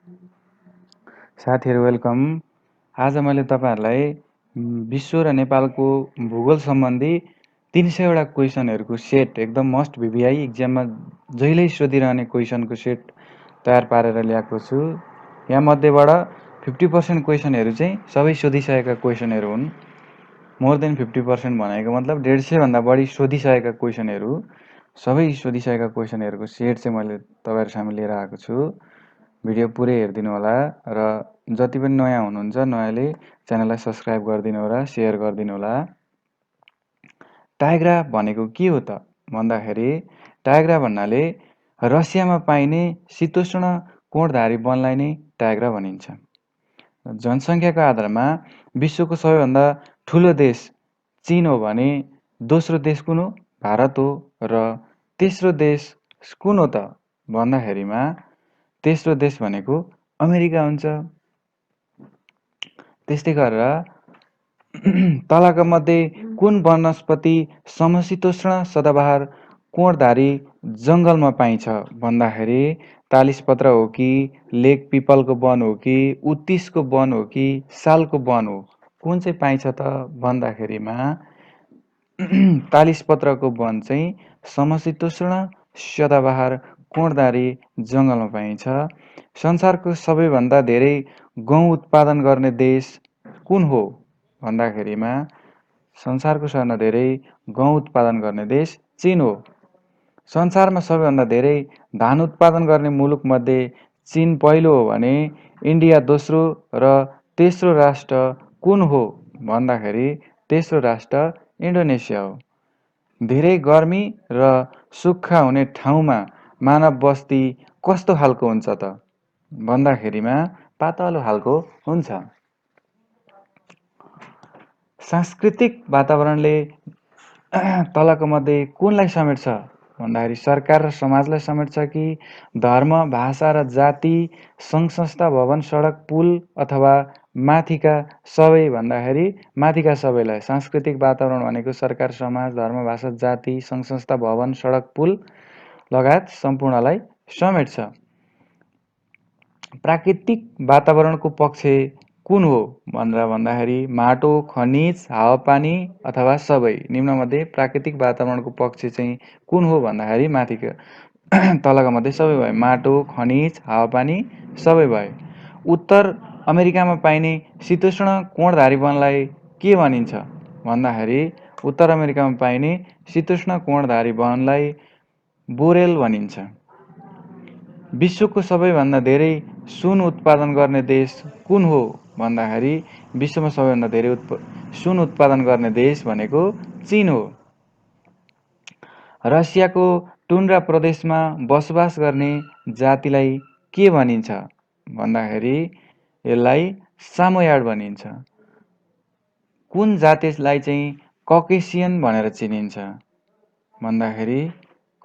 साथीहरू वेलकम। आज मैले तपाईँहरूलाई विश्व र नेपालको भूगोल सम्बन्धी 300वटा क्वेसनहरूको सेट, एकदम मस्ट भिभिआई इक्जाममा जहिल्यै सोधिरहने क्वेसनको सेट तयार पारेर ल्याएको छु। यहाँ मध्येबाट 50% क्वेसनहरू चाहिँ सबै सोधिसकेका क्वेसनहरू हुन्। मोर देन 50% भनेको मतलब 150भन्दा बढी सोधिसकेका क्वेसनहरू, सबै सोधिसकेका क्वेसनहरूको सेट चाहिँ मैले तपाईँहरू सामु लिएर आएको छु। भिडियो पुरै हेरिदिनु होला र जति पनि नयाँ हुनुहुन्छ नयाँले च्यानललाई सब्सक्राइब गरिदिनु होला, सेयर गरिदिनु होला। टाइग्राफ भनेको के हो त भन्दाखेरि, टाइग्राफ भन्नाले रसियामा पाइने शीतोष्ण कोणधारी वनलाई नै टाइग्रा भनिन्छ। जनसङ्ख्याको आधारमा विश्वको सबैभन्दा ठुलो देश चीन हो भने दोस्रो देश कुन हो? भारत हो। र तेस्रो देश कुन हो त भन्दाखेरिमा तेस्रो देश भनेको अमेरिका हुन्छ। त्यस्तै गरेर तलका मध्ये कुन वनस्पति समशीतोष्ण सदाबहार कोणधारी जङ्गलमा पाइन्छ भन्दाखेरि तालिसपत्र हो कि, लेक पिपलको वन हो कि, उत्तिसको वन हो कि, सालको वन हो? कुन चाहिँ पाइन्छ त भन्दाखेरिमा तालिसपत्रको वन चाहिँ समशीतोष्ण सदाबहार कोणधारी जङ्गलमा पाइन्छ। संसारको सबैभन्दा धेरै गहुँ उत्पादन गर्ने देश कुन हो भन्दाखेरिमा संसारको सबैभन्दा धेरै गहुँ उत्पादन गर्ने देश चीन हो। संसारमा सबैभन्दा धेरै धान उत्पादन गर्ने मुलुकमध्ये चीन पहिलो हो भने इन्डिया दोस्रो र तेस्रो राष्ट्र कुन हो भन्दाखेरि तेस्रो राष्ट्र इन्डोनेसिया हो। धेरै गर्मी र सुक्खा हुने ठाउँमा मानव बस्ती कस्तो खालको हुन्छ त भन्दाखेरिमा पातलो खालको हुन्छ। सांस्कृतिक वातावरणले तलको मध्ये कुनलाई समेट्छ भन्दाखेरि सरकार र समाजलाई समेट्छ कि धर्म, भाषा र जाति, सङ्घ संस्था, भवन, सडक, पुल अथवा माथिका सबै भन्दाखेरि माथिका सबैलाई। सांस्कृतिक वातावरण भनेको सरकार, समाज, धर्म, भाषा, जाति, सङ्घ संस्था, भवन, सडक, पुल लगायत सम्पूर्णलाई समेट्छ। प्राकृतिक वातावरणको पक्ष कुन हो भनेर भन्दाखेरि माटो, खनिज, हावापानी अथवा सबै। निम्नमध्ये प्राकृतिक वातावरणको पक्ष चाहिँ कुन हो भन्दाखेरि माथिको तलका मध्ये सबै भयो। माटो, खनिज, हावापानी सबै भयो। उत्तर अमेरिकामा पाइने शीतोष्ण कोणधारी वनलाई के भनिन्छ भन्दाखेरि उत्तर अमेरिकामा पाइने शीतोष्ण कोणधारी वनलाई बोरेल भनिन्छ। विश्वको सबैभन्दा धेरै सुन उत्पादन गर्ने देश कुन हो भन्दाखेरि विश्वमा सबैभन्दा धेरै सुन उत्पादन गर्ने देश भनेको चीन हो। रसियाको टुन्ड्रा प्रदेशमा बसोबास गर्ने जातिलाई के भनिन्छ भन्दाखेरि यसलाई सामोयाड भनिन्छ। कुन जातिलाई चाहिँ ककेसियन भनेर चिनिन्छ भन्दाखेरि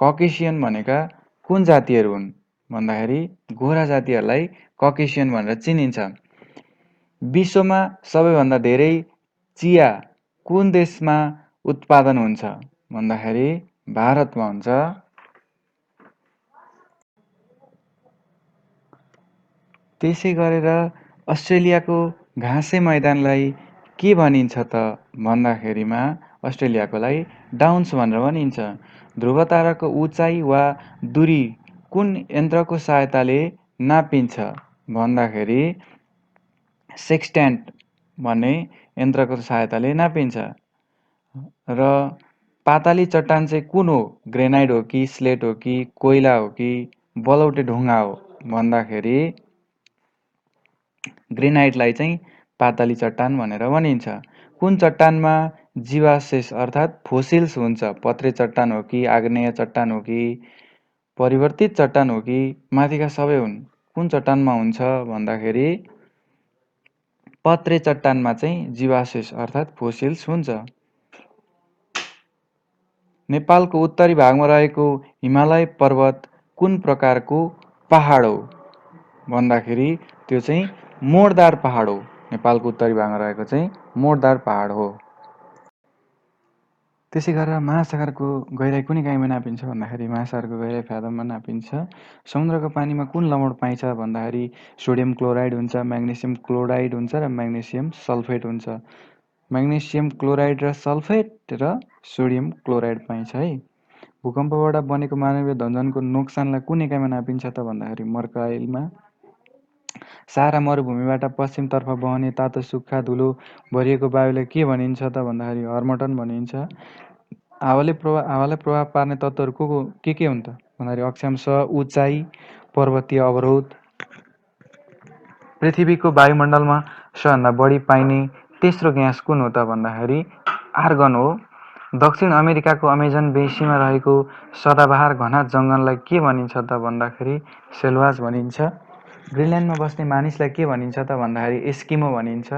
ककेसियन भनेका कुन जातिहरू हुन् भन्दाखेरि गोरा जातिहरूलाई ककेसियन भनेर चिनिन्छ। विश्वमा सबैभन्दा धेरै चिया कुन देशमा उत्पादन हुन्छ भन्दाखेरि भारतमा हुन्छ। त्यसै गरेर अस्ट्रेलियाको घाँसे मैदानलाई के भनिन्छ त भन्दाखेरिमा अस्ट्रेलियाकोलाई डाउन्स भनेर भनिन्छ। ध्रुव ताराको उचाइ वा दूरी कुन यन्त्रको सहायताले नापिन्छ भन्दाखेरि सेक्सट्यान्ट भन्ने यन्त्रको सहायताले नापिन्छ। र पाताली चट्टान चाहिँ कुन हो? ग्रेनाइट हो कि, स्लेट हो कि, कोइला हो कि, बलौटे ढुङ्गा हो भन्दाखेरि ग्रेनाइटलाई चाहिँ पाताली चट्टान भनेर भनिन्छ। कुन चट्टानमा जीवावशेष अर्थात् फोसिल्स हुन्छ? पत्रे चट्टान हो कि, आग्नेय चट्टान हो कि, परिवर्तित चट्टान हो कि, माथिका सबै हुन्? कुन चट्टानमा हुन्छ भन्दाखेरि पत्रे चट्टानमा चाहिँ जीवावशेष अर्थात् फोसिल्स हुन्छ। नेपालको उत्तरी भागमा रहेको हिमालय पर्वत कुन प्रकारको पहाड हो भन्दाखेरि त्यो चाहिँ मोडदार पहाड हो। नेपालको उत्तरी भागमा रहेको चाहिँ मोडदार पहाड हो। त्यसै गरेर महासागरको गहिराई कुन इकाइमा नापिन्छ भन्दाखेरि महासागरको गहिराई फ्यादममा नापिन्छ। समुद्रको पानीमा कुन लवण पाइन्छ भन्दाखेरि सोडियम क्लोराइड हुन्छ, म्याग्नेसियम क्लोराइड हुन्छ र म्याग्नेसियम सल्फेट हुन्छ। म्याग्नेसियम क्लोराइड र सल्फेट र सोडियम क्लोराइड पाइन्छ है। भूकम्पबाट बनेको मानवीय धनजनको नोक्सानलाई कुन इकाइमा नापिन्छ त भन्दाखेरि मर्काइलमा। सारा मरुभूमिबाट पश्चिमतर्फ बहने तातो सुक्खा धुलो भरिएको वायुलाई के भनिन्छ त भन्दाखेरि हर्मटन भनिन्छ। हावालाई प्रभाव पार्ने तत्त्वहरू के हुन् त भन्दाखेरि अक्षांश, उचाइ, पर्वतीय अवरोध। पृथ्वीको वायुमण्डलमा सबैभन्दा बढी पाइने तेस्रो ग्यास कुन हो त भन्दाखेरि आर्गन हो। दक्षिण अमेरिकाको अमेजन बेसीमा रहेको सदाबहार घना जङ्गललाई के भनिन्छ त भन्दाखेरि सेल्वाज भनिन्छ। ग्रिनल्यान्डमा बस्ने मानिसलाई के भनिन्छ त भन्दाखेरि एस्किमो भनिन्छ।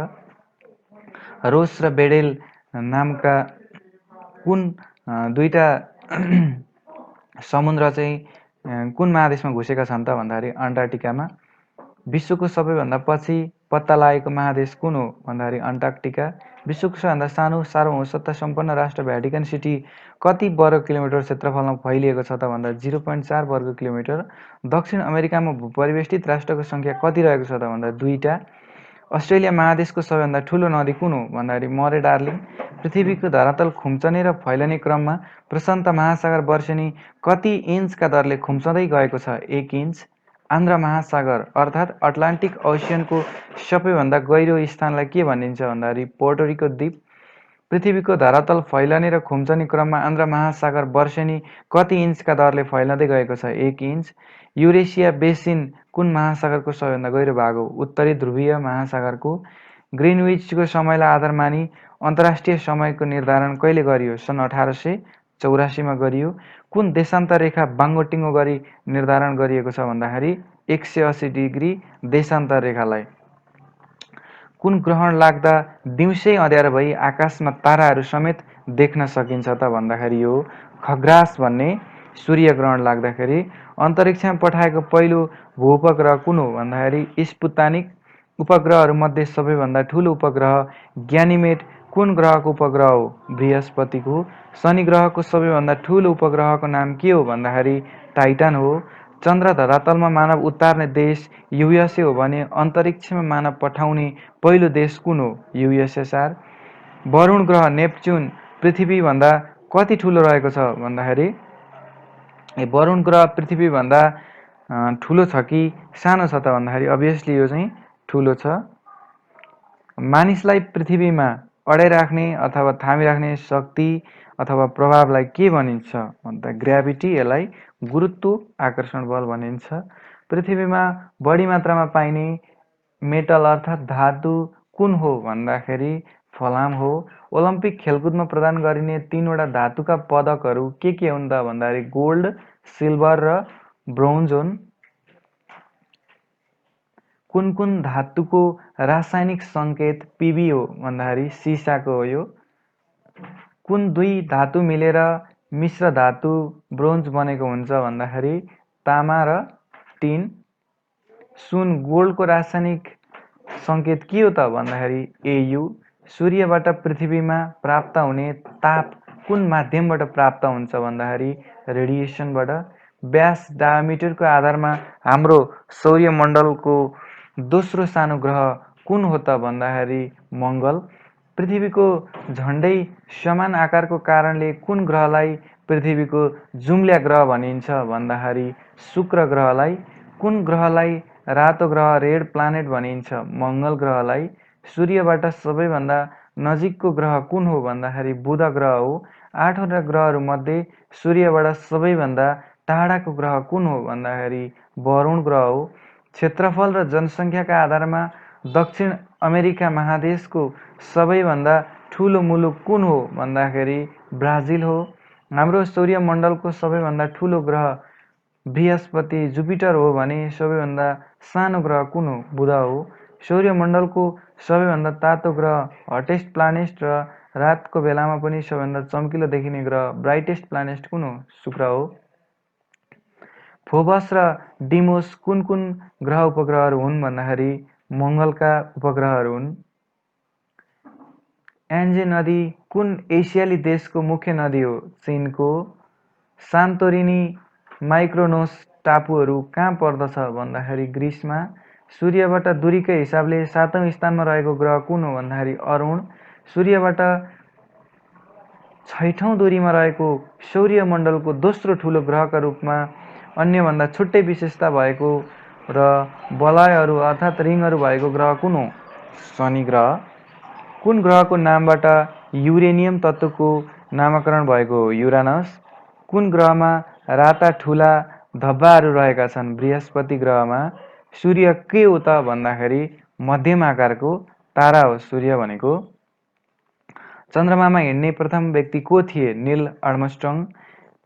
रोस र बेडेल नामका कुन दुईटा समुद्र चाहिँ कुन महादेशमा घुसेका छन् त भन्दाखेरि अन्टार्कटिकामा। विश्वको सबैभन्दा पछि पत्ता लागेको महादेश कुन हो भन्दाखेरि अन्टार्कटिका। विश्वको सबैभन्दा सानो सार्वभौमसत्ता सम्पन्न राष्ट्र भ्याटिकन सिटी कति वर्ग किलोमिटर क्षेत्रफलमा फैलिएको छ त भन्दा 0.4 वर्ग किलोमिटर। दक्षिण अमेरिकामा भूपरिवेष्टित राष्ट्रको सङ्ख्या कति रहेको छ त भन्दा 2टा। अस्ट्रेलिया महादेशको सबैभन्दा ठुलो नदी कुन हो भन्दाखेरि मरे डार्लिङ। पृथ्वीको धरातल खुम्चने र फैलने क्रममा प्रशान्त महासागर वर्षेनी कति इन्चका दरले खुम्चँदै गएको छ? 1 इन्च। आन्ध्र महासागर अर्थात् अटलान्टिक ओसियनको सबैभन्दा गहिरो स्थानलाई के भनिन्छ भन्दाखेरि पोर्टोरिको द्वीप। पृथ्वीको धरातल फैलने र खुम्चने क्रममा आन्ध्र महासागर वर्षेनी कति इन्चका दरले फैलदै गएको छ? 1 इन्च। युरेसिया बेसिन कुन महासागरको सबैभन्दा गहिरो भाग हो? उत्तरी ध्रुवीय महासागरको। ग्रिनविचको समयलाई आधार मानी अन्तर्राष्ट्रिय समयको निर्धारण कहिले गरियो? सन् 1884मा गरियो। कुन देशान्तर रेखा बाङ्गोटिङ्गो गरी निर्धारण गरिएको छ भन्दाखेरि 180 डिग्री देशान्तर रेखालाई। कुन ग्रहण लाग्दा दिउँसै अँध्यारो भई आकाशमा ताराहरू समेत देख्न सकिन्छ त भन्दाखेरि यो खग्रास भन्ने सूर्य ग्रहण लाग्दाखेरि। अन्तरिक्षमा पठाएको पहिलो भूउपग्रह कुन हो भन्दाखेरि स्पुतानिक। उपग्रहहरूमध्ये सबैभन्दा ठुलो उपग्रह ग्यानिमेड कुन ग्रहको उपग्रह हो? बृहस्पतिको। शनि ग्रहको सबैभन्दा ठुलो उपग्रहको नाम के हो भन्दाखेरि टाइटन हो। चन्द्र धरातलमा मानव उतार्ने देश युएसए हो भने अन्तरिक्षमा मानव पठाउने पहिलो देश कुन हो? युएसएसआर। वरुण ग्रह नेप्च्युन पृथ्वीभन्दा कति ठुलो रहेको छ भन्दाखेरि वरुण ग्रह पृथ्वीभन्दा ठुलो छ कि सानो छ त भन्दाखेरि अभियसली यो चाहिँ ठुलो छ। मानिसलाई पृथ्वीमा अडाइराख्ने अथवा थामिराख्ने शक्ति अथवा प्रभावलाई के भनिन्छ भन्दा ग्राभिटी। यसलाई गुरुत्व आकर्षण बल भनिन्छ। पृथ्वीमा बढी मात्रामा पाइने मेटल अर्थात् धातु कुन हो भन्दाखेरि फलाम हो। ओलम्पिक खेलकुदमा प्रदान गरिने 3वटा धातुका पदकहरू के हुन् त भन्दाखेरि गोल्ड, सिल्भर र ब्रोन्ज हुन्। कुन कुन धातुको रासायनिक सङ्केत पिबी हो भन्दाखेरि सिसाको हो यो। कुन दुई धातु मिलेर मिश्र धातु ब्रोन्ज बनेको हुन्छ भन्दाखेरि तामा र टिन। सुन गोल्डको रासायनिक सङ्केत के हो त भन्दाखेरि एयु। सूर्यबाट पृथ्वीमा प्राप्त हुने ताप कुन माध्यमबाट प्राप्त हुन्छ भन्दाखेरि रेडिएसनबाट। व्यास डायमिटरको आधारमा हाम्रो सौर्यमण्डलको दोस्रो सानो ग्रह कुन हो त भन्दाखेरि मङ्गल। पृथ्वीको झन्डै समान आकारको कारणले कुन ग्रहलाई पृथ्वीको जुम्ल्या ग्रह भनिन्छ भन्दाखेरि शुक्र ग्रहलाई। कुन ग्रहलाई रातो ग्रह रेड प्लानेट भनिन्छ? मङ्गल ग्रहलाई। सूर्यबाट सबैभन्दा नजिकको ग्रह कुन हो भन्दाखेरि बुध ग्रह हो। 8वटा ग्रहहरूमध्ये सूर्यबाट सबैभन्दा टाढाको ग्रह कुन हो भन्दाखेरि वरुण ग्रह हो। क्षेत्रफल र जनसङ्ख्याका आधारमा दक्षिण अमेरिका महादेशको सबैभन्दा ठुलो मुलुक कुन हो भन्दाखेरि ब्राजिल हो। हाम्रो सौर्यमण्डलको सबैभन्दा ठुलो ग्रह बृहस्पति जुपिटर हो भने सबैभन्दा सानो ग्रह कुन हो? बुध हो। सौर्यमण्डलको सबैभन्दा तातो ग्रह हटेस्ट प्लानेट र रातको बेलामा पनि सबैभन्दा चम्किलो देखिने ग्रह ब्राइटेस्ट प्लानेट कुन हो? शुक्र हो। फोबस र डिमोस कुन कुन ग्रह उपग्रहहरू हुन् भन्दाखेरि मङ्गलका उपग्रहहरू हुन्। यान्जे नदी कुन एसियाली देशको मुख्य नदी हो? चीनको। सान्तोरिनी माइक्रोनोस टापुहरू कहाँ पर्दछ भन्दाखेरि ग्रिसमा। सूर्यबाट दूरीकै हिसाबले 7औं स्थानमा रहेको ग्रह कुन हो भन्दाखेरि अरुण। सूर्यबाट 6औं दूरीमा रहेको सौर्यमण्डलको दोस्रो ठुलो ग्रहका रूपमा अन्यभन्दा छुट्टै विशेषता भएको र वलयहरू अर्थात् रिङहरू भएको ग्रह कुन हो? शनि ग्रह। कुन ग्रहको नामबाट युरेनियम तत्त्वको नामाकरण भएको हो? युरानस। कुन ग्रहमा राता ठुला धब्बाहरू रहेका छन्? बृहस्पति ग्रहमा। सूर्य के हो त भन्दाखेरि मध्यम आकारको तारा हो सूर्य भनेको। चन्द्रमामा हिँड्ने प्रथम व्यक्ति को थिए? नील आर्मस्ट्रङ।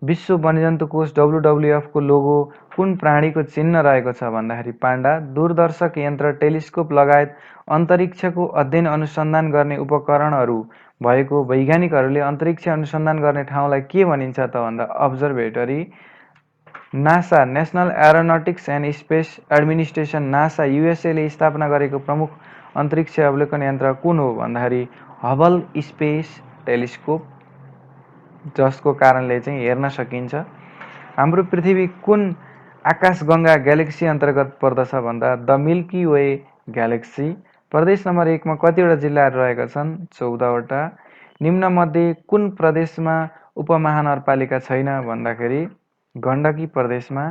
विश्व वन्यजन्तु कोष WWF को लोगो कुन प्राणीको चिन्ह रहेको छ भन्दाखेरि पाण्डा। दूरदर्शक यन्त्र टेलिस्कोप लगायत अन्तरिक्षको अध्ययन अनुसन्धान गर्ने उपकरणहरू भएको वैज्ञानिकहरूले अन्तरिक्ष अनुसन्धान गर्ने ठाउँलाई के भनिन्छ त भन्दा observatory. NASA national aeronautics and space administration NASA युएसएले स्थापना गरेको प्रमुख अन्तरिक्ष अवलोकन यन्त्र कुन हो भन्दाखेरि हबल स्पेस टेलिस्कोप, जसको कारणले चाहिँ हेर्न सकिन्छ। हाम्रो पृथ्वी कुन आकाशगङ्गा ग्यालेक्सी अन्तर्गत पर्दछ भन्दा द मिल्की वे ग्यालेक्सी। प्रदेश नम्बर 1 मा कतिवटा जिल्लाहरू रहेका छन्? 14वटा। निम्नमध्ये कुन प्रदेशमा उपमहानगरपालिका छैन भन्दाखेरि गण्डकी प्रदेशमा।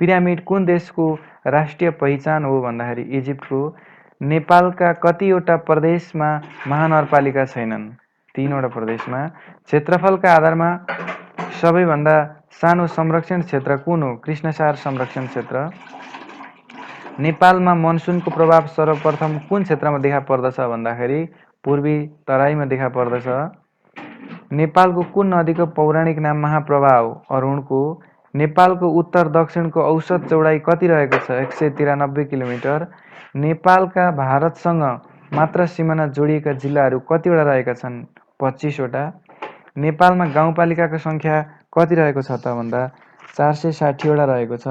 पिरामिड कुन देशको राष्ट्रिय पहिचान हो भन्दाखेरि इजिप्टको। नेपालका कतिवटा प्रदेशमा महानगरपालिका छैनन्? 3वटा प्रदेशमा। क्षेत्रफलका आधारमा सबैभन्दा सानो संरक्षण क्षेत्र कुन हो? कृष्णसार संरक्षण क्षेत्र। नेपालमा मनसुनको प्रभाव सर्वप्रथम कुन क्षेत्रमा देखा पर्दछ भन्दाखेरि पूर्वी तराईमा देखा पर्दछ। नेपालको कुन नदीको पौराणिक नाम महाप्रभा हो? अरुणको। नेपालको उत्तर दक्षिणको औसत चौडाइ कति रहेको छ? 193 किलोमिटर। नेपालका भारतसँग मात्र सिमाना जोडिएका जिल्लाहरू कतिवटा रहेका छन्? 25वटा। नेपालमा गाउँपालिकाको सङ्ख्या कति रहेको छ त भन्दा 460वटा रहेको छ।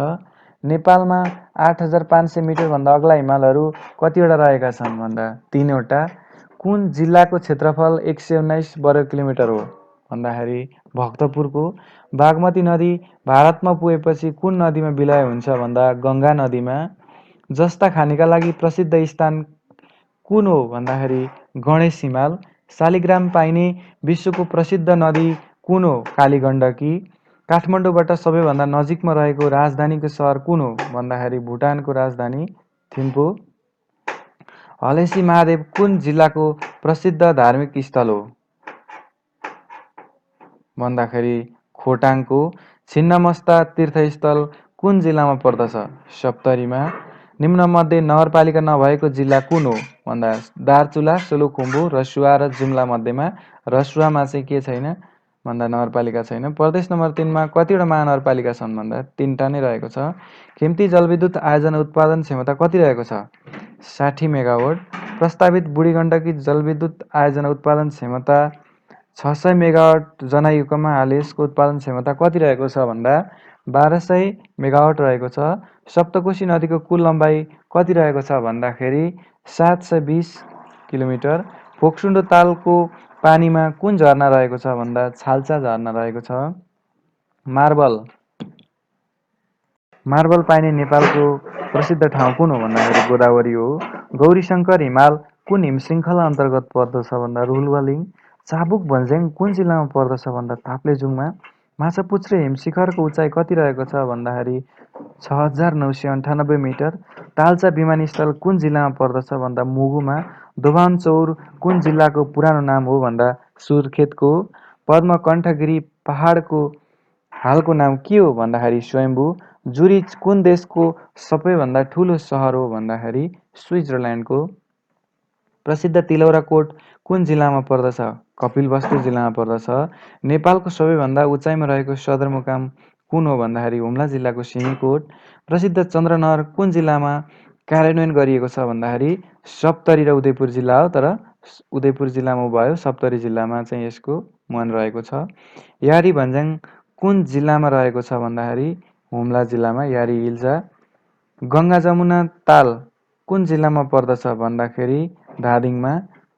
नेपालमा 8500 मिटरभन्दा अग्ला हिमालहरू कतिवटा रहेका छन् भन्दा 3वटा। कुन जिल्लाको क्षेत्रफल 119 वर्ग किलोमिटर हो भन्दाखेरि भक्तपुरको। बागमती नदी भारतमा पुगेपछि कुन नदीमा विलय हुन्छ भन्दा गङ्गा नदीमा। जस्ता खानेका लागि प्रसिद्ध स्थान कुन हो भन्दाखेरि गणेश हिमाल। शालिग्राम पाइने विश्वको प्रसिद्ध नदी कुन हो? कालीगण्डकी। काठमाडौँबाट सबैभन्दा नजिकमा रहेको राजधानीको सहर कुन हो भन्दाखेरि भुटानको राजधानी थिम्पू। हलेसी महादेव कुन जिल्लाको प्रसिद्ध धार्मिक स्थल हो भन्दाखेरि खोटाङको। छिन्नमस्ता तीर्थस्थल कुन जिल्लामा पर्दछ? सप्तरीमा। निम्नमध्ये नगरपालिका नभएको जिल्ला कुन हो भन्दा दार्चुला, सोलुखुम्बु, रसुवा र जुम्ला मध्येमा। रसुवामा चाहिँ के छैन भन्दा नगरपालिका छैन। प्रदेश नम्बर 3 मा कतिवटा महानगरपालिका छन् भन्दा 3टा नै रहेको छ। खिम्ती जलविद्युत आयोजना उत्पादन क्षमता कति रहेको छ? 60 मेगावाट। प्रस्तावित बुढी गण्डकी जलविद्युत आयोजना उत्पादन क्षमता 600 मेगावाट जनाइएकोमा हाल यसको उत्पादन क्षमता कति रहेको छ भन्दा 1200 मेगावाट रहेको छ। सप्तकोशी नदीको कुल लम्बाइ कति रहेको छ भन्दाखेरि 720 किलोमिटर। फोक्सुन्डो तालको पानीमा कुन झरना रहेको छ भन्दा छाल्चा झरना रहेको छ। मार्बल पाइने नेपालको प्रसिद्ध ठाउँ कुन हो भन्दाखेरि गोदावरी हो। गौरीशङ्कर हिमाल कुन हिमशृङ्खला अन्तर्गत पर्दछ भन्दा रोल्वालिङ। चाबुक भन्ज्याङ कुन जिल्लामा पर्दछ भन्दा ताप्लेजुङमा। माछापुच्छ्रे हिमशिखरको उचाइ कति रहेको छ भन्दाखेरि 6998 मिटर। ताल्चा विमानस्थल कुन जिल्लामा पर्दछ भन्दा मुगुमा। दोभानचौर कुन जिल्लाको पुरानो नाम हो भन्दा सुर्खेतको। पद्मकण्ठगिरी पहाडको हालको नाम के हो भन्दाखेरि स्वयम्भू। जुरिच कुन देशको सबैभन्दा ठुलो सहर हो भन्दाखेरि स्विजरल्यान्डको। प्रसिद्ध तिलौरा कोट कुन जिल्लामा पर्दछ? कपिलवस्तु जिल्लामा पर्दछ। नेपालको सबैभन्दा उचाइमा रहेको सदरमुकाम कुन हो भन्दाखेरि हुम्ला जिल्लाको सिमीकोट। प्रसिद्ध चन्द्रनहर कुन जिल्लामा कार्यान्वयन गरिएको छ भन्दाखेरि सप्तरी र उदयपुर जिल्ला हो, तर उदयपुर जिल्लामा भयो, सप्तरी जिल्लामा चाहिँ यसको मुहान रहेको छ। यारी भन्ज्याङ कुन जिल्लामा रहेको छ भन्दाखेरि हुम्ला जिल्लामा यारी हिल्सा। गङ्गा जमुना ताल कुन जिल्लामा पर्दछ भन्दाखेरि धादिङमा।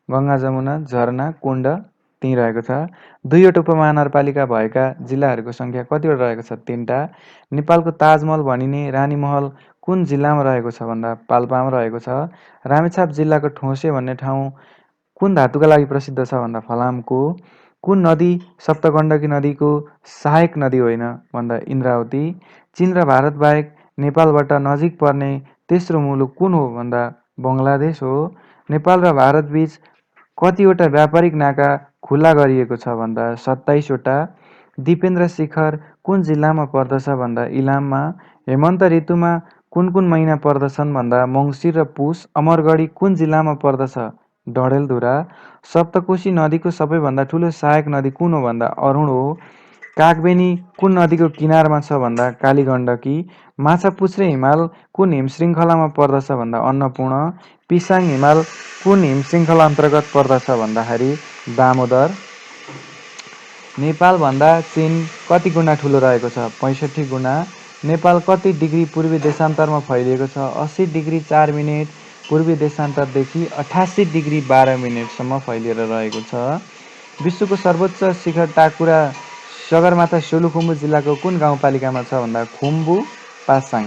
गङ्गा, जमुना, झरना, कुण्ड त्यहीँ रहेको छ। 2वटा उपमहानगरपालिका भएका जिल्लाहरूको सङ्ख्या कतिवटा रहेको छ? 3टा। नेपालको ताजमहल भनिने रानीमहल कुन जिल्लामा रहेको छ भन्दा पाल्पामा रहेको छ। रामेछाप जिल्लाको ठोसे भन्ने ठाउँ कुन धातुका लागि प्रसिद्ध छ भन्दा फलामको। कुन नदी सप्तगण्डकी नदीको सहायक नदी होइन भन्दा इन्द्रावती। चीन र भारतबाहेक नेपालबाट नजिक पर्ने तेस्रो मुलुक कुन हो भन्दा बङ्गलादेश हो। नेपाल र भारतबीच कतिवटा व्यापारिक नाका खुल्ला गरिएको छ भन्दा 27वटा। दिपेन्द्र शिखर कुन जिल्लामा पर्दछ भन्दा इलाममा। हेमन्त ऋतुमा कुन कुन महिना पर्दछन् भन्दा मङ्सिर र पुस। अमरगढी कुन जिल्लामा पर्दछ? डडेलधुरा। सप्तकोशी नदीको सबैभन्दा ठुलो सहायक नदी कुन हो भन्दा अरुण हो। कागबेनी कुन नदीको किनारमा छ भन्दा कालीगण्डकी। माछापुच्छ्रे हिमाल कुन हिमश्रृङ्खलामा पर्दछ भन्दा अन्नपूर्ण। पिसाङ हिमाल कुन हिमश्रृङ्खला अन्तर्गत पर्दछ भन्दाखेरि दामोदर। नेपालभन्दा चीन कति गुणा ठुलो रहेको छ? 65 गुणा। नेपाल कति डिग्री पूर्वी देशान्तरमा फैलिएको छ? 80 डिग्री 4 मिनेट पूर्वी देशान्तरदेखि 88 डिग्री 12 मिनेटसम्म फैलिएर रहेको छ। विश्वको सर्वोच्च शिखर टाकुरा सगरमाथा सोलुखुम्बु जिल्लाको कुन गाउँपालिकामा छ भन्दा खुम्बु पासाङ।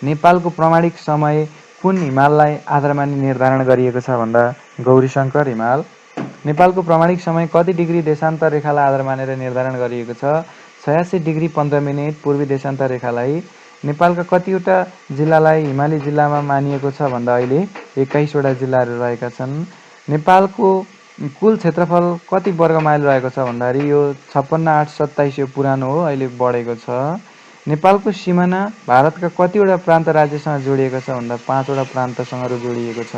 नेपालको प्रमाणिक समय कुन हिमाललाई आधार मानी निर्धारण गरिएको छ भन्दा गौरीशङ्कर हिमाल। नेपालको प्रमाणिक समय कति डिग्री देशान्तर रेखालाई आधार मानेर निर्धारण गरिएको छ? 86 डिग्री 15 मिनेट पूर्वी देशान्तर रेखालाई। नेपालका कतिवटा जिल्लालाई हिमाली जिल्लामा मानिएको छ भन्दा अहिले 21वटा जिल्लाहरू रहेका छन्। नेपालको कुल क्षेत्रफल कति वर्ग माइल रहेको छ भन्दाखेरि यो 56,827 यो पुरानो हो, अहिले बढेको छ। नेपालको सिमाना भारतका कतिवटा प्रान्त राज्यसँग जोडिएको छ भन्दा 5वटा प्रान्तसँग जोडिएको छ।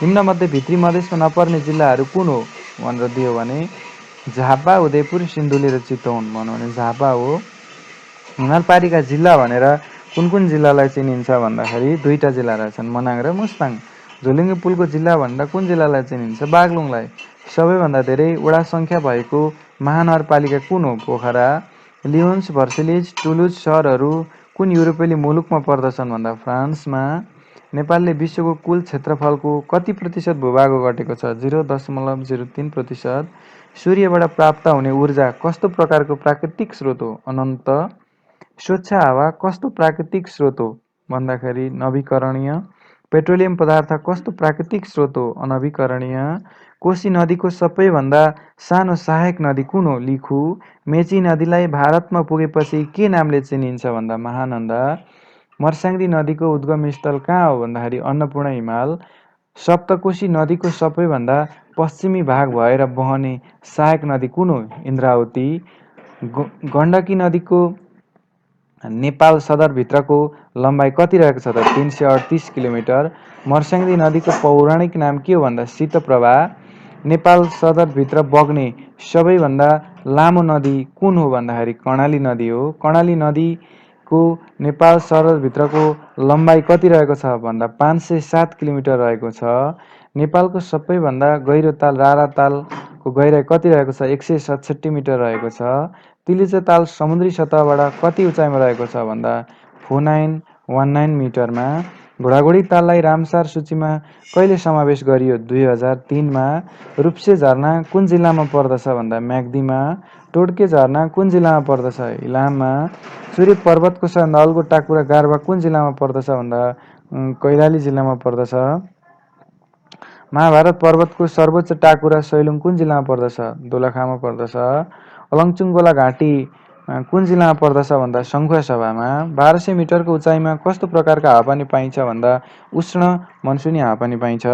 निम्नमध्ये भित्री मधेसमा नपर्ने जिल्लाहरू कुन हो भनेर दियो भने झापा, उदयपुर, सिन्धुली र चितवन भनौँ भने झापा हो। हिमालपारिका जिल्ला भनेर कुन कुन जिल्लालाई चिनिन्छ भन्दाखेरि 2टा जिल्ला रहेछन्, मनाङ र मुस्ताङ। झोलुङ्गे पुलको जिल्ला भन्दा कुन जिल्लालाई चिनिन्छ? बागलुङलाई। सबैभन्दा धेरै वडा सङ्ख्या भएको महानगरपालिका कुन हो? पोखरा। लियोन्स, भर्सेलिज, टुलुज सहरहरू कुन युरोपेली मुलुकमा पर्दछन् भन्दा फ्रान्समा। नेपालले विश्वको कुल क्षेत्रफलको कति प्रतिशत भूभाग ओगटेको छ? 0.03%। सूर्यबाट प्राप्त हुने ऊर्जा कस्तो प्रकारको प्राकृतिक स्रोत हो? अनन्त। स्वच्छ हावा कस्तो प्राकृतिक स्रोत हो भन्दाखेरि नवीकरणीय। पेट्रोलियम पदार्थ कस्तो प्राकृतिक स्रोत हो? अनवीकरणीय। कोशी नदीको सबैभन्दा सानो सहायक नदी कुन हो? लिखु। मेची नदीलाई भारतमा पुगेपछि के नामले चिनिन्छ भन्दा महानन्दा। मर्स्याङ्दी नदीको उद्गम स्थल कहाँ हो भन्दाखेरि अन्नपूर्ण हिमाल। सप्तकोशी नदीको सबैभन्दा पश्चिमी भाग भएर बहने सहायक नदी कुन हो? इन्द्रावती। गण्डकी नदीको नेपाल सदरभित्रको लम्बाइ कति रहेको छ त? 338 किलोमिटर। मर्स्याङ्दी नदीको पौराणिक नाम के हो भन्दा शीतप्रभा। नेपाल सदरभित्र बग्ने सबैभन्दा लामो नदी कुन हो भन्दाखेरि कर्णाली नदी हो। कर्णाली नदीको नेपाल सदरभित्रको लम्बाइ कति रहेको छ भन्दा 507 किलोमिटर रहेको छ। नेपालको सबैभन्दा गहिरो ताल रारा तालको गहिराइ कति रहेको छ? 167 मिटर रहेको छ। तिलिचा ताल समुद्री सतहबाट कति उचाइमा रहेको छ भन्दा 4919 मिटरमा। घोडाघोडी ताललाई रामसार सूचीमा कहिले समावेश गरियो? 2003मा। रूप्से झरना कुन जिल्लामा पर्दछ भन्दा म्याग्दीमा। टोड्के झरना कुन जिल्लामा पर्दछ? इलाममा। सूर्य पर्वतको सबैभन्दा अग्लो टाकुरा गारवा कुन जिल्लामा पर्दछ भन्दा कैलाली जिल्लामा पर्दछ। महाभारत पर्वतको सर्वोच्च टाकुरा सैलुङ कुन जिल्लामा पर्दछ? दोलखामा पर्दछ। अलङचुङगोला घाँटी कुन जिल्लामा पर्दछ भन्दा सङ्खुवासभामा। 1200 मिटरको उचाइमा कस्तो प्रकारका हावापानी पाइन्छ भन्दा उष्ण मनसुनी हावापानी पाइन्छ।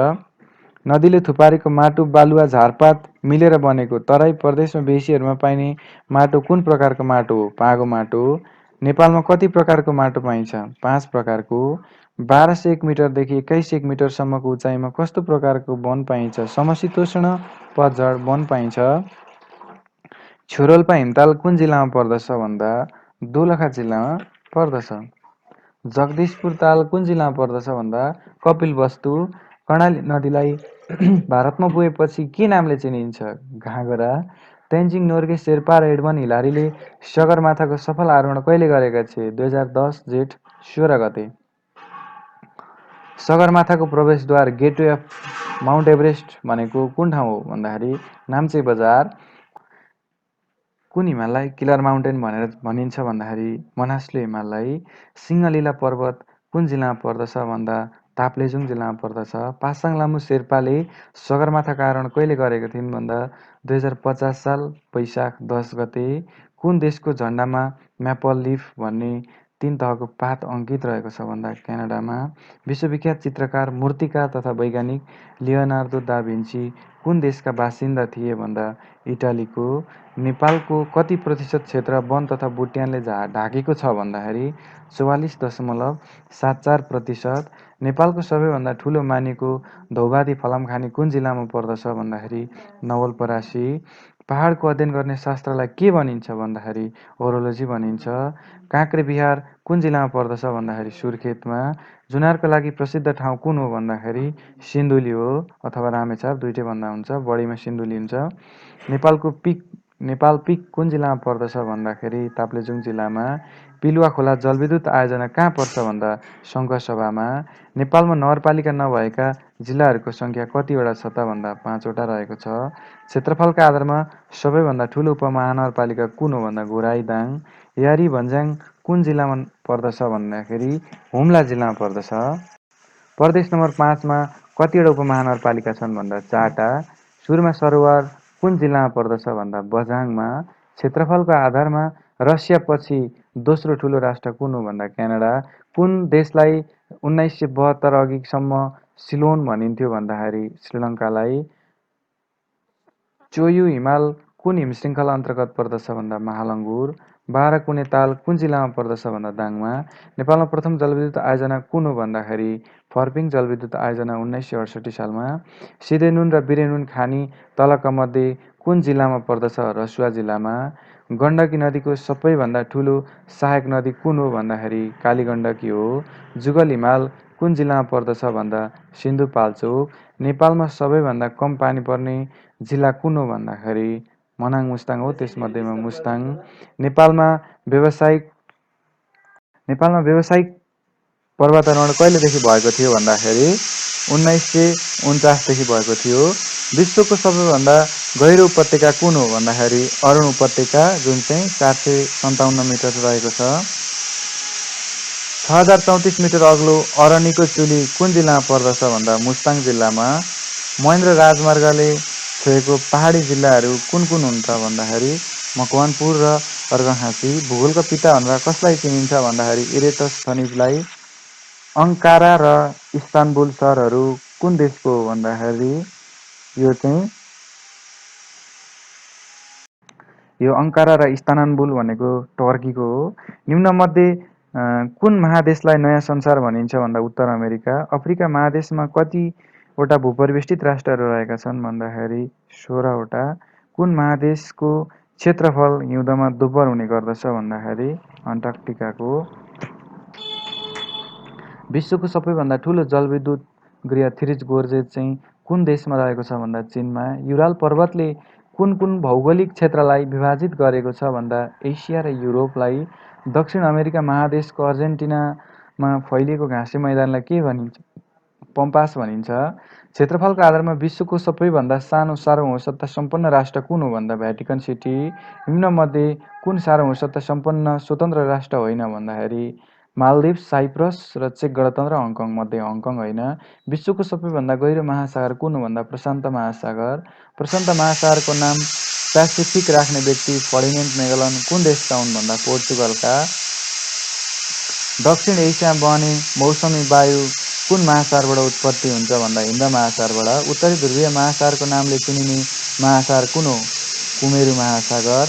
नदीले थुपारेको माटो बालुवा झारपात मिलेर बनेको तराई प्रदेशमा बेसीहरूमा पाइने माटो कुन प्रकारको माटो हो? पाँगो माटो। नेपालमा कति प्रकारको माटो पाइन्छ? 5 प्रकारको। 1201 मिटरदेखि 2101 मिटरसम्मको उचाइमा कस्तो प्रकारको वन पाइन्छ? समशीतोष्ण पतझड वन पाइन्छ। छोरोल्पा हिमताल कुन जिल्लामा पर्दछ भन्दा दोलखा जिल्लामा पर्दछ। जगदीशपुर ताल कुन जिल्लामा पर्दछ भन्दा कपिलवस्तु। कर्णाली नदीलाई भारतमा पुगेपछि के नामले चिनिन्छ? घागरा। तेन्जिङ नोर्गे शेर्पा र एडमन्ड हिलारीले सगरमाथाको सफल आरोहण कहिले गरेका थिए? 2010 जेठ 16 गते। सगरमाथाको प्रवेशद्वार गेटवे अफ माउन्ट एभरेस्ट भनेको कुन ठाउँ हो भन्दाखेरि नाम्चे बजार। कुन हिमाललाई किलर माउन्टेन भनेर भनिन्छ भन्दाखेरि मनासलु हिमाललाई। सिंहलीला पर्वत कुन जिल्लामा पर्दछ भन्दा ताप्लेजुङ जिल्लामा पर्दछ। पासाङ लामु शेर्पाले सगरमाथा आरोहण कहिले गरेका थिइन् भन्दा 2050 साल वैशाख 10 गते। कुन देशको झन्डामा म्यापल लिफ भन्ने 3 तहको पात अङ्कित रहेको छ भन्दा क्यानाडामा। विश्वविख्यात चित्रकार, मूर्तिकार तथा वैज्ञानिक लियोनार्दो दा भिन्ची कुन देशका बासिन्दा थिए भन्दा इटालीको। नेपालको कति प्रतिशत क्षेत्र वन तथा बुट्यानले ढाकेको छ भन्दाखेरि 44.74%। नेपालको सबैभन्दा ठुलो मानिएको धौबादी फलामखानी कुन जिल्लामा पर्दछ भन्दाखेरि नवलपरासी। पहाडको अध्ययन गर्ने शास्त्रलाई के भनिन्छ भन्दाखेरि ओरोलोजी भनिन्छ। काँक्रेबिहार कुन जिल्लामा पर्दछ भन्दाखेरि सुर्खेतमा। जुनारको लागि प्रसिद्ध ठाउँ कुन हो भन्दाखेरि सिन्धुली हो अथवा रामेछाप, दुइटै भन्दा हुन्छ, बढीमा सिन्धुली हुन्छ। नेपाल पिक कुन जिल्लामा पर्दछ भन्दाखेरि ताप्लेजुङ जिल्लामा। पिलुवा खोला जलविद्युत आयोजना कहाँ पर्छ भन्दा सङ्खुवासभामा। नेपालमा नगरपालिका नभएका जिल्लाहरूको सङ्ख्या कतिवटा छ त भन्दा 5 वटा रहेको छ। क्षेत्रफलका आधारमा सबैभन्दा ठुलो उपमहानगरपालिका कुन हो भन्दा घोराइदाङ। यारी भन्ज्याङ कुन जिल्लामा पर्दछ भन्दाखेरि हुम्ला जिल्लामा पर्दछ। प्रदेश नम्बर 5 मा कतिवटा उपमहानगरपालिका छन् भन्दा 4 टा। सुरुमा सरोवर कुन जिल्लामा पर्दछ भन्दा बझाङमा। क्षेत्रफलको आधारमा रसियापछि दोस्रो ठुलो राष्ट्र कुन हो भन्दा क्यानाडा। कुन देशलाई 1972 अघिसम्म सिलोन भनिन्थ्यो भन्दाखेरि श्रीलङ्कालाई। चोयु हिमाल कुन हिमशृङ्खला अन्तर्गत पर्दछ भन्दा महालङ्गुर। बाह्रकुने ताल कुन जिल्लामा पर्दछ भन्दा दाङमा। नेपालमा प्रथम जलविद्युत आयोजना कुन हो भन्दाखेरि फर्पिङ जलविद्युत आयोजना 1968 सालमा। सिधे नुन र बिरे नुन खानी तलका मध्ये कुन जिल्लामा पर्दछ रसुवा जिल्लामा। गण्डकी नदीको सबैभन्दा ठुलो सहायक नदी कुन हो भन्दाखेरि कालीगण्डकी हो। जुगल हिमाल कुन जिल्लामा पर्दछ भन्दा सिन्धुपाल्चोक। नेपालमा सबैभन्दा कम पानी पर्ने जिल्ला कुन हो भन्दाखेरि मनाङ मुस्ताङ हो, त्यसमध्येमा मुस्ताङ। नेपालमा व्यावसायिक पर्वतारोहण कहिलेदेखि भएको थियो भन्दाखेरि 1949 देखि भएको थियो। विश्वको सबैभन्दा गहिरो उपत्यका कुन हो भन्दाखेरि अरुण उपत्यका, जुन चाहिँ 457 मिटर रहेको छ। 6034 मिटर अग्लो अरनिको चुली कुन जिल्लामा पर्दछ भन्दा मुस्ताङ जिल्लामा। महेन्द्र राजमार्गले छोएको पहाडी जिल्लाहरू कुन कुन हुन् त भन्दाखेरि मकवानपुर र अर्घाखाँची। भूगोलको पिता भनेर कसलाई चिनिन्छ भन्दाखेरि इरेटस्थनिजलाई। अङ्कारा र इस्तानबुल सहरहरू कुन देशको हो भन्दाखेरि यो अङ्कारा र इस्तानबुल भनेको टर्कीको हो। निम्नमध्ये कुन महादेशलाई नयाँ संसार भनिन्छ भन्दा उत्तर अमेरिका। अफ्रिका महादेशमा कतिवटा भूपरिवेष्टित राष्ट्रहरू रहेका छन् भन्दाखेरि 16 वटा। कुन महादेशको क्षेत्रफल हिउँदमा दोब्बर हुने गर्दछ भन्दाखेरि अन्टार्कटिकाको। विश्वको सबैभन्दा ठुलो जलविद्युत गृह थ्रिज गोर्जेस चाहिँ कुन देशमा रहेको छ भन्दा चीनमा। युराल पर्वतले कुन कुन भौगोलिक क्षेत्रलाई विभाजित गरेको छ भन्दा एसिया र युरोपलाई। दक्षिण अमेरिका महादेशको अर्जेन्टिनामा फैलिएको घाँसे मैदानलाई के भनिन्छ? पम्पास भनिन्छ। क्षेत्रफलको आधारमा विश्वको सबैभन्दा सानो सार्वभौमसत्ता सम्पन्न राष्ट्र कुन हो भन्दा भ्याटिकन सिटी। निम्नमध्ये कुन सार्वभौमसत्ता सम्पन्न स्वतन्त्र राष्ट्र होइन भन्दाखेरि माल्दिभ्स, साइप्रस र चेक गणतन्त्र। हङकङ मध्ये हङकङ होइन। विश्वको सबैभन्दा गहिरो महासागर कुन हो भन्दा प्रशान्त महासागर। प्रशान्त महासागरको नाम प्यासिफिक राख्ने व्यक्ति फर्डिनेन्ड मेगलन कुन देशका हुन् भन्दा पोर्चुगलका। दक्षिण एसियामा बहने मौसमी वायु कुन महासागरबाट उत्पत्ति हुन्छ भन्दा हिन्द महासागरबाट। उत्तरी ध्रुवीय महासागरको नामले चिनिने महासागर कुन हो? कुमेरु महासागर।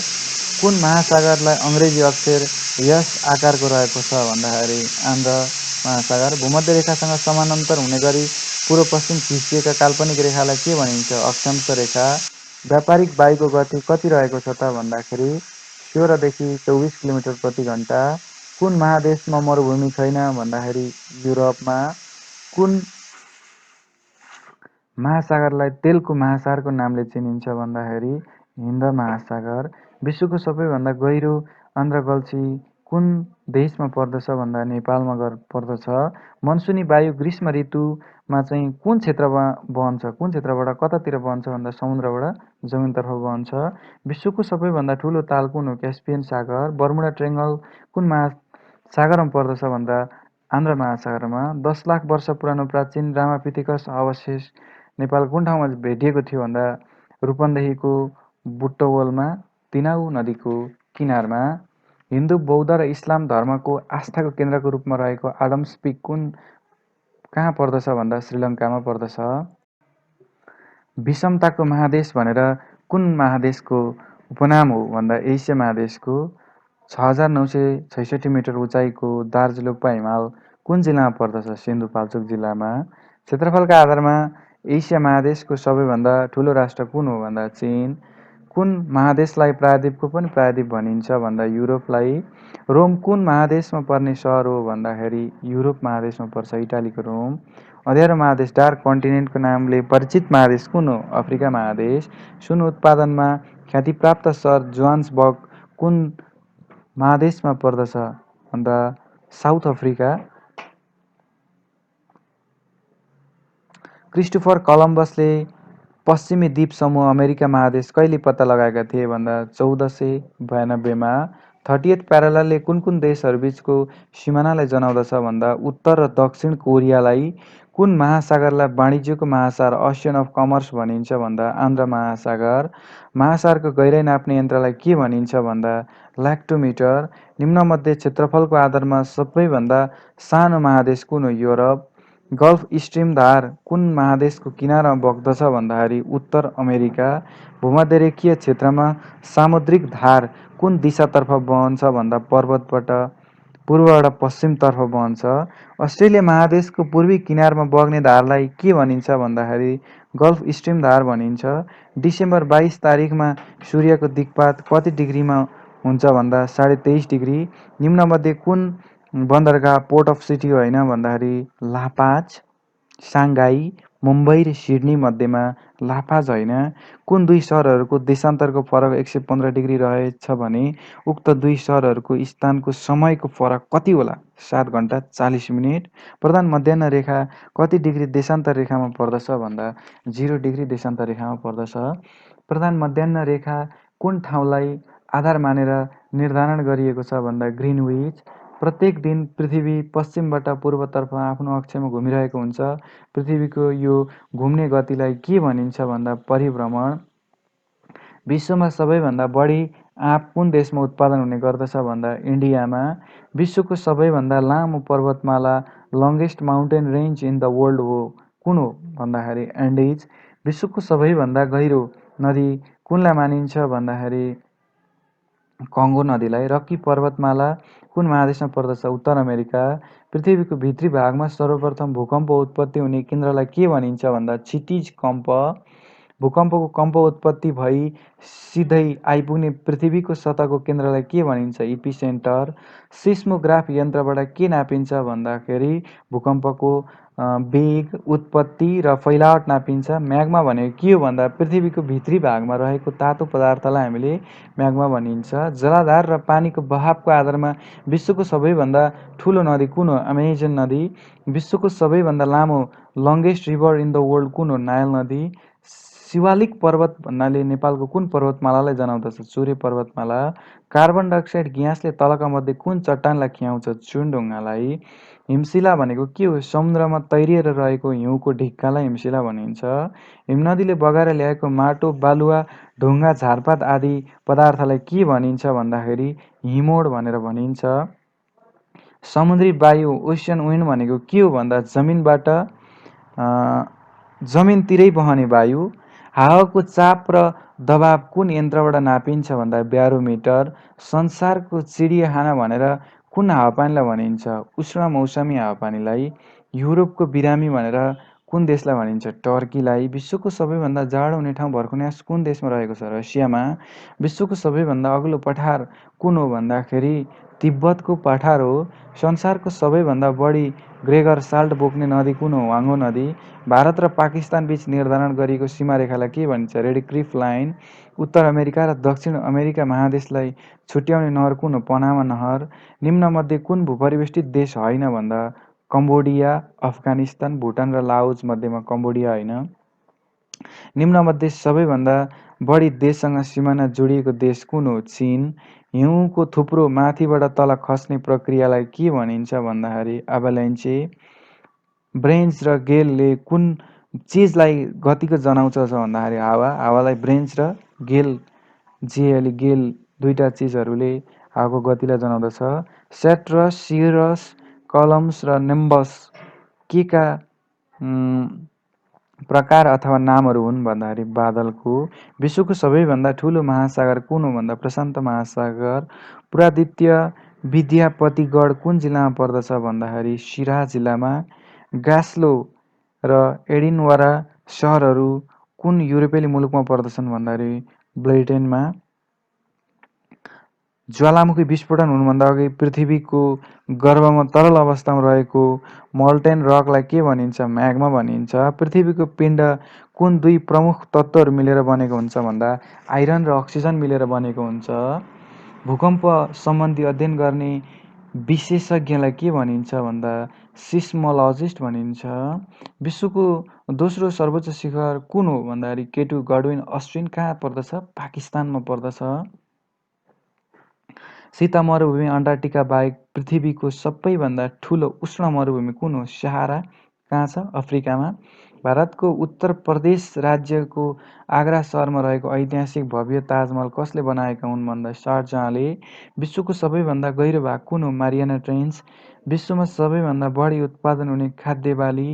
कुन महासागरलाई अङ्ग्रेजी अक्षर यस आकारको रहेको छ भन्दाखेरि आन्ध्र महासागर। भूमध्य रेखासँग समानान्तर हुने गरी पूर्व पश्चिम खिचिएका काल्पनिक रेखालाई के भनिन्छ? अक्षांश रेखा। व्यापारिक वायुको गति कति रहेको छ त भन्दाखेरि 16 देखि 24 किलोमिटर प्रति घण्टा। कुन महादेशमा मरुभूमि छैन भन्दाखेरि युरोपमा। कुन महासागरलाई तेलको महासागरको नामले चिनिन्छ भन्दाखेरि हिन्द महासागर। विश्वको सबैभन्दा गहिरो आन्द्रगल्छी कुन देशमा पर्दछ भन्दा नेपालमा पर्दछ। मनसुनी वायु ग्रीष्म ऋतुमा चाहिँ कुन क्षेत्रमा बहन्छ, कुन क्षेत्रबाट कतातिर बहन्छ भन्दा समुद्रबाट जमिनतर्फ बहन्छ। विश्वको सबैभन्दा ठुलो ताल कुन हो, क्यास्पियन सागर। बर्मुडा ट्रेङ्गल कुन महासागरमा पर्दछ भन्दा आन्ध्र महासागरमा। 10 लाख वर्ष पुरानो प्राचीन रामापिथिकस अवशेष नेपाल कुन ठाउँमा भेटिएको थियो भन्दा रूपन्देहीको बुट्टवलमा, तिनाउ नदीको किनारमा। हिन्दू, बौद्ध र इस्लाम धर्मको आस्थाको केन्द्रको रूपमा रहेको आडम्स पिक कहाँ पर्दछ भन्दा श्रीलङ्कामा पर्दछ। विषमताको महादेश भनेर कुन महादेशको उपनाम हो भन्दा एसिया महादेशको। 6,966 मिटर उचाइको दार्जिलिङपा हिमाल कुन जिल्लामा पर्दछ, सिन्धुपाल्चोक जिल्लामा। क्षेत्रफलका आधारमा एसिया महादेशको सबैभन्दा ठुलो राष्ट्र कुन हो भन्दा चीन। कुन महादेशलाई प्रायद्वीपको पनि प्रायद्वीप भनिन्छ भन्दा युरोपलाई। रोम कुन महादेशमा पर्ने सहर हो भन्दाखेरि युरोप महादेशमा पर्छ, इटालीको रोम। अँध्यारो महादेश, डार्क कन्टिनेन्टको नामले परिचित महादेश कुन हो, अफ्रिका महादेश। सुन उत्पादनमा ख्यातिप्राप्त सहर जोहान्सबर्ग कुन महादेशमा पर्दछ भन्दा साउथ अफ्रिका। क्रिस्टोफर कलम्बसले पश्चिमी द्वीप समूह अमेरिका महादेश कहिले पत्ता लगाएका थिए भन्दा 1492मा। 30th प्यारललले कुन कुन देशहरूबीचको सिमानालाई जनाउँदछ भन्दा उत्तर र दक्षिण कोरियालाई। कुन महासागरलाई वाणिज्यको महासागर, ओसियन अफ कमर्स भनिन्छ भन्दा आन्ध्र महासागर। महासागरको गहिराई नाप्ने यन्त्रलाई के भनिन्छ भन्दा ल्याक्टोमिटर। निम्नमध्ये क्षेत्रफलको आधारमा सबैभन्दा सानो महादेश कुन हो, युरोप। गल्फ स्ट्रिम धार कुन महादेशको किनारमा बग्दछ भन्दाखेरि उत्तर अमेरिका। भूमध्यरेखीय क्षेत्रमा सामुद्रिक धार कुन दिशातर्फ बहन्छ भन्दा पूर्वबाट पश्चिमतर्फ बहन्छ। अस्ट्रेलिया महादेशको पूर्वी किनारमा बग्ने धारलाई के भनिन्छ भन्दाखेरि गल्फ स्ट्रिम धार भनिन्छ। डिसेम्बर 22 तारिखमा सूर्यको दिक्पात कति डिग्रीमा हुन्छ भन्दा 23.5 डिग्री। निम्नमध्ये कुन बन्दरगाह पोर्ट अफ सिटी होइन भन्दाखेरि लापाज। साङ्घाई, मुम्बई र सिडनी मध्येमा लापाज होइन। कुन दुई सहरहरूको देशान्तरको फरक 115 डिग्री रहेछ भने उक्त दुई सहरहरूको स्थानको समयको फरक कति होला, 7 घण्टा 40 मिनट। प्रधान मध्याह्न रेखा कति डिग्री देशान्तर रेखामा पर्दछ भन्दा 0 डिग्री देशान्तर रेखामा पर्दछ। प्रधान मध्याह्न रेखा कुन ठाउँलाई आधार मानेर निर्धारण गरिएको छ भन्दा ग्रिनविच। प्रत्येक दिन पृथ्वी पश्चिमबाट पूर्वतर्फ आफ्नो अक्षमा घुमिरहेको हुन्छ। पृथ्वीको यो घुम्ने गतिलाई के भनिन्छ भन्दा परिभ्रमण। विश्वमा सबैभन्दा बढी आँप कुन देशमा उत्पादन हुने गर्दछ भन्दा इन्डियामा। विश्वको सबैभन्दा लामो पर्वतमाला, longest mountain range in the world हो कुन हो भन्दाखेरि एन्डिज। विश्वको सबैभन्दा गहिरो नदी कुनलाई मानिन्छ भन्दाखेरि कङ्गो नदीलाई। रकी पर्वतमाला कुन महादेशमा पर्दछ, उत्तर अमेरिका। पृथ्वीको भित्री भागमा सर्वप्रथम भूकम्प उत्पत्ति हुने केन्द्रलाई के भनिन्छ भन्दा क्षितिज कम्प। भूकम्पको कम्प उत्पत्ति भई सिधै आइपुग्ने पृथ्वीको सतहको केन्द्रलाई के भनिन्छ, इपिसेन्टर। सिस्मोग्राफ यन्त्रबाट के नापिन्छ भन्दाखेरि भूकम्पको वेग, उत्पत्ति र फैलावट नापिन्छ। म्याग्मा भनेको के हो भन्दा पृथ्वीको भित्री भागमा रहेको तातो पदार्थलाई हामीले म्याग्मा भनिन्छ। जलाधार र पानीको बहावको आधारमा विश्वको सबैभन्दा ठुलो नदी कुन हो, अमेजन नदी। विश्वको सबैभन्दा लामो longest river in the world कुन हो, नाइल नदी। शिवालिक पर्वत भन्नाले नेपालको कुन पर्वतमालालाई जनाउँदछ, चुरे पर्वतमाला। कार्बन डाइअक्साइड ग्यासले तलका मध्ये कुन चट्टानलाई खियाउँछ, चुनढुङ्गालाई। हिमशिला भनेको के हो, समुद्रमा तैरिएर रहेको हिउँको ढिक्कालाई हिमशिला भनिन्छ। हिमनदीले बगाएर ल्याएको माटो, बालुवा, ढुङ्गा, झारपात आदि पदार्थलाई के भनिन्छ भन्दाखेरि हिमोड भनेर भनिन्छ। समुद्री वायु, ओसन विन्ड भनेको के हो भन्दा जमिनबाट जमिनतिरै बहने वायु। हावाको चाप र दबाव कुन यन्त्रबाट नापिन्छ भन्दा ब्यारोमिटर। संसारको चिडियाखाना भनेर कुन हावापानीलाई भनिन्छ, उष्ण मौसमी हावापानीलाई। युरोपको बिरामी भनेर कुन देशलाई भनिन्छ, टर्कीलाई। विश्वको सबैभन्दा जाडो हुने ठाउँ भर्खुन्यास कुन देशमा रहेको छ, रसियामा। विश्वको सबैभन्दा अग्लो पठार कुन हो भन्दाखेरि तिब्बतको पठार हो। संसारको सबैभन्दा बढी ग्रेगर साल्ट बोक्ने नदी कुन हो? वाङ्गो नदी। भारत र पाकिस्तान बीच निर्धारण गरिएको सीमारेखालाई के भनिन्छ? Red Cliff line. उत्तर अमेरिका र दक्षिण अमेरिका महादेशलाई छुट्याउने नहर कुन हो? पनामा नहर। निम्नमध्ये कुन भूपरिवेष्टित देश होइन भन्दा कम्बोडिया, अफगानिस्तान, भुटान र लाओस मध्येमा कम्बोडिया होइन। निम्नमध्ये सबैभन्दा बढी देशसँग सिमाना जोडिएको देश कुन हो? चीन। हिउँको थुप्रो माथिबाट तल खस्ने प्रक्रियालाई के भनिन्छ भन्दाखेरि एभालान्चे। ब्रेन्च र गेलले कुन चिजलाई गतिको जनाउँछ भन्दाखेरि हावालाई ब्रेन्च र गेल, जेएली गेल दुईटा चिजहरूले हावाको गतिलाई जनाउँदछ। सेट्रस, सिरस, कलम्स र निम्बस केका प्रकार अथवा नामहरू हुन् भन्दाखेरि बादलको। विश्वको सबैभन्दा ठुलो महासागर कुन हो भन्दा प्रशान्त महासागर। पुरादित्य विद्यापतिगढ कुन जिल्लामा पर्दछ भन्दाखेरि सिराहा जिल्लामा। ग्लास्गो र एडिनबरा सहरहरू कुन युरोपेली मुलुकमा पर्दछन् भन्दाखेरि ब्रिटेनमा। ज्वालामुखी विस्फोटन हुनुभन्दा अघि पृथ्वीको गर्भमा तरल अवस्थामा रहेको मोल्टेन रकलाई के भनिन्छ? म्याग्मा भनिन्छ। पृथ्वीको पिण्ड कुन दुई प्रमुख तत्त्वहरू मिलेर बनेको हुन्छ भन्दा आइरन र अक्सिजन मिलेर बनेको हुन्छ। भूकम्प सम्बन्धी अध्ययन गर्ने विशेषज्ञलाई के भनिन्छ भन्दा सिस्मोलजिस्ट भनिन्छ। विश्वको दोस्रो सर्वोच्च शिखर कुन हो भन्दाखेरि केटु गडविन अस्ट्रिन। कहाँ पर्दछ? पाकिस्तानमा पर्दछ। शीत मरुभूमि अन्टार्कटिका बाहेक पृथ्वीको सबैभन्दा ठुलो उष्ण मरुभूमि कुन हो? सहारा। कहाँ छ? अफ्रिकामा। भारतको उत्तर प्रदेश राज्यको आगरा सहरमा रहेको ऐतिहासिक भव्य ताजमहल कसले बनाएका हुन् भन्दा शाहजहाँले। विश्वको सबैभन्दा गहिरो भाग कुन हो? Mariana trench. विश्वमा सबैभन्दा बढी उत्पादन हुने खाद्य बाली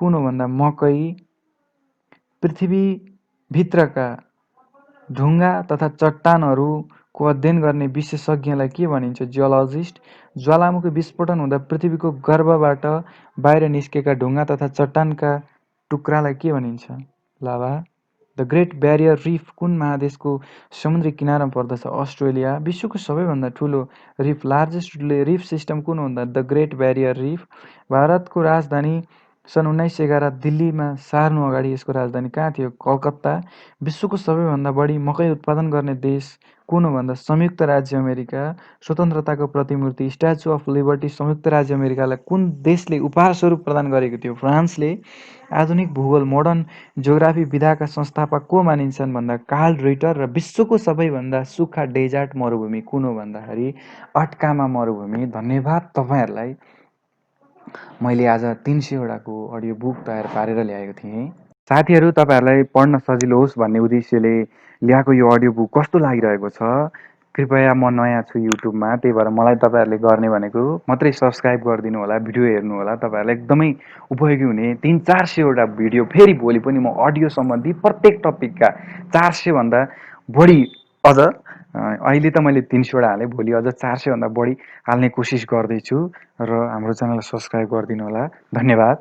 कुन हो भन्दा मकै। पृथ्वीभित्रका ढुङ्गा तथा चट्टानहरूको अध्ययन गर्ने विशेषज्ञलाई के भनिन्छ? जियोलजिस्ट। ज्वालामुखी विस्फोटन हुँदा पृथ्वीको गर्भबाट बाहिर निस्केका ढुङ्गा तथा चट्टानका टुक्रालाई के भनिन्छ? लाभा। द ग्रेट ब्यारियर रिफ कुन महादेशको समुद्री किनारमा पर्दछ? अस्ट्रेलिया। विश्वको सबैभन्दा ठुलो रिफ लार्जेस्ट रिफ सिस्टम कुन हो भन्दा द ग्रेट ब्यारियर रिफ। भारतको राजधानी सन् 1911 दिल्लीमा सार्नु अगाडि यसको राजधानी कहाँ थियो? कलकत्ता। विश्वको सबैभन्दा बढी मकै उत्पादन गर्ने देश कुन हो भन्दा संयुक्त राज्य अमेरिका। स्वतन्त्रताको प्रतिमूर्ति स्ट्याचु अफ लिबर्टी संयुक्त राज्य अमेरिकालाई कुन देशले उपहार स्वरूप प्रदान गरेको थियो? फ्रान्सले। आधुनिक भूगोल मोडर्न जियोग्राफी विधाका संस्थापक को मानिन्छन् भन्दा कार्ल रिटर। र विश्वको सबैभन्दा सुक्खा डेजर्ट मरुभूमि कुन हो भन्दाखेरि अटकामा मरुभूमि। धन्यवाद तपाईँहरूलाई। मैले आज 300वटाको अडियो बुक तयार पारेर ल्याएको थिएँ। साथीहरू, तपाईँहरूलाई पढ्न सजिलो होस् भन्ने उद्देश्यले ल्याएको यो अडियो बुक कस्तो लागिरहेको छ? कृपया म नयाँ छु युट्युबमा, त्यही भएर मलाई तपाईँहरूले गर्ने भनेको मात्रै सब्सक्राइब गरिदिनु होला, भिडियो हेर्नु होला। तपाईँहरूलाई एकदमै उपयोगी हुने 300-400वटा भिडियो फेरि भोलि पनि म अडियो सम्बन्धी प्रत्येक टपिकका 400भन्दा बढी अझ अहिले त मैले 300वटा हालेँ, भोलि अझ 400भन्दा बढी हाल्ने कोसिस गर्दैछु र हाम्रो च्यानललाई सब्सक्राइब गरिदिनु होला। धन्यवाद।